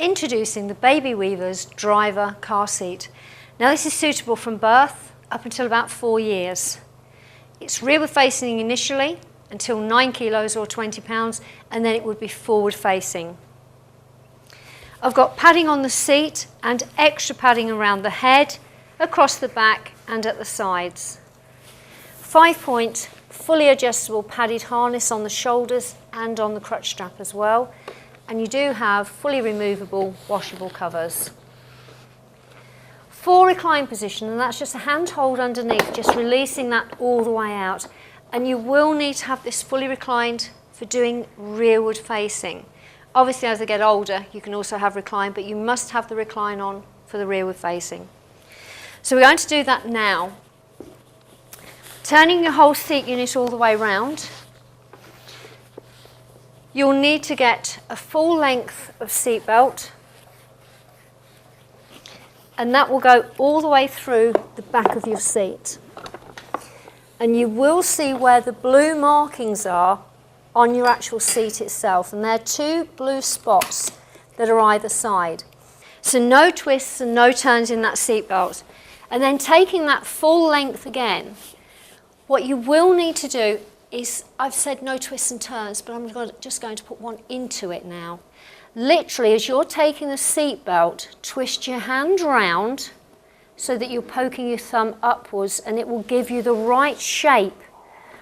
introducing the Baby Weaver's driver car seat. Now this is suitable from birth up until about 4 years. It's rearward facing initially until 9 kilos or 20 pounds, and then it would be forward facing. I've got padding on the seat and extra padding around the head, across the back and at the sides. 5-point fully adjustable padded harness on the shoulders and on the crutch strap as well, and you do have fully removable washable covers. For recline position, and that's just a hand hold underneath, just releasing that all the way out, and you will need to have this fully reclined for doing rearward facing. Obviously as they get older you can also have recline, but you must have the recline on for the rearward facing. So we're going to do that now. Turning your whole seat unit all the way round, you'll need to get a full length of seat belt, and that will go all the way through the back of your seat. And you will see where the blue markings are on your actual seat itself, and there are 2 blue spots that are either side. So no twists and no turns in that seat belt. And then taking that full length again, what you will need to do is, I've said no twists and turns, but I'm just going to put one into it now. Literally, as you're taking the seat belt, twist your hand round so that you're poking your thumb upwards, and it will give you the right shape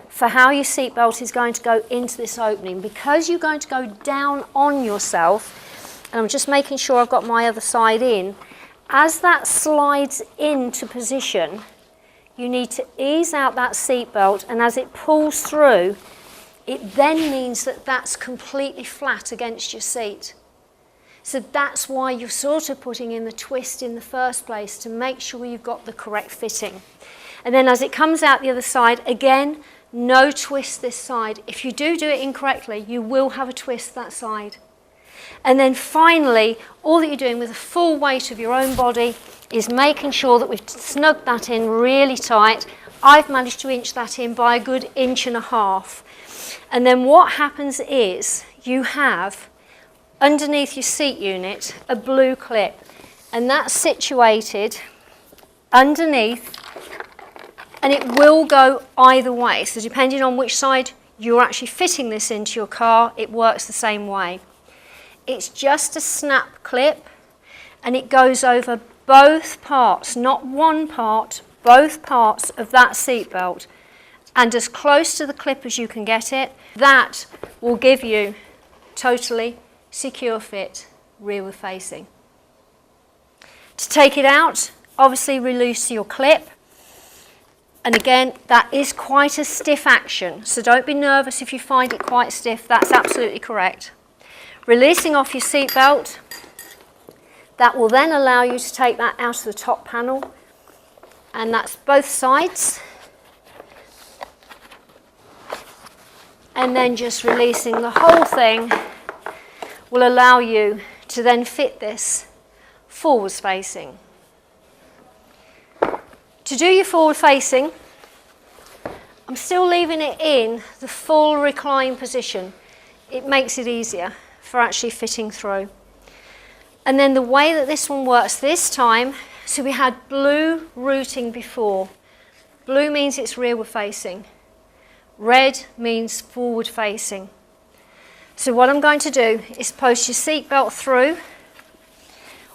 for how your seat belt is going to go into this opening. Because you're going to go down on yourself, and I'm just making sure I've got my other side in, as that slides into position, you need to ease out that seat belt, and as it pulls through, it then means that that's completely flat against your seat. So that's why you're sort of putting in the twist in the first place, to make sure you've got the correct fitting. And then as it comes out the other side, again, no twist this side. If you do it incorrectly, you will have a twist that side. And then finally, all that you're doing with the full weight of your own body is making sure that we've snugged that in really tight. I've managed to inch that in by a good 1.5 inches. And then what happens is you have underneath your seat unit a blue clip, and that's situated underneath, and it will go either way. So depending on which side you're actually fitting this into your car, it works the same way. It's just a snap clip, and it goes over both parts, not one part, both parts of that seat belt, and as close to the clip as you can get it. That will give you totally secure fit rearward facing. To take it out, obviously release your clip, and again, that is quite a stiff action, so don't be nervous if you find it quite stiff. That's absolutely correct. Releasing off your seat belt, that will then allow you to take that out of the top panel, and that's both sides. And then just releasing the whole thing will allow you to then fit this forwards facing. To do your forward facing, I'm still leaving it in the full recline position. It makes it easier for actually fitting through. And then the way that this one works this time, so we had blue routing before. Blue means it's rearward facing. Red means forward facing. So what I'm going to do is post your seat belt through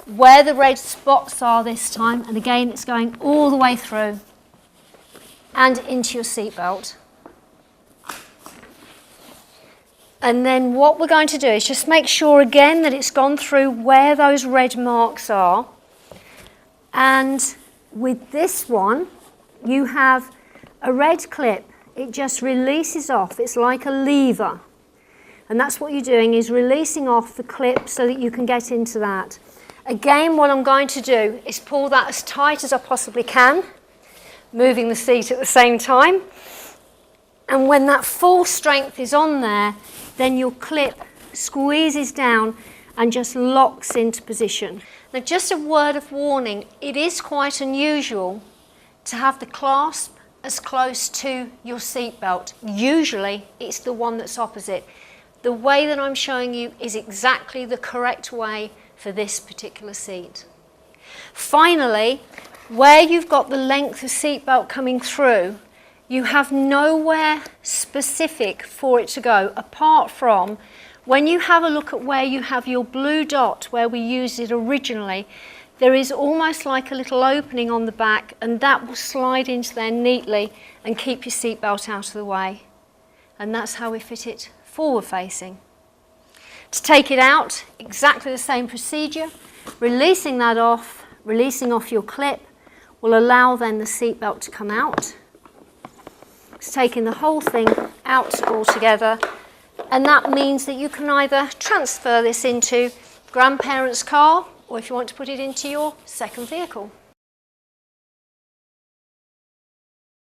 where the red spots are this time, and again it's going all the way through and into your seat belt. And then what we're going to do is just make sure again that it's gone through where those red marks are. And with this one, you have a red clip. It just releases off. It's like a lever. And that's what you're doing, is releasing off the clip so that you can get into that. Again, what I'm going to do is pull that as tight as I possibly can, moving the seat at the same time. And when that full strength is on there, then your clip squeezes down and just locks into position. Now, just a word of warning, it is quite unusual to have the clasp as close to your seat belt. Usually, it's the one that's opposite. The way that I'm showing you is exactly the correct way for this particular seat. Finally, where you've got the length of seatbelt coming through, you have nowhere specific for it to go, apart from when you have a look at where you have your blue dot, where we used it originally, there is almost like a little opening on the back, and that will slide into there neatly and keep your seatbelt out of the way. And that's how we fit it forward facing. To take it out, exactly the same procedure. Releasing that off, releasing off your clip, will allow then the seatbelt to come out. It's taking the whole thing out altogether, and that means that you can either transfer this into grandparents' car, or if you want to put it into your second vehicle.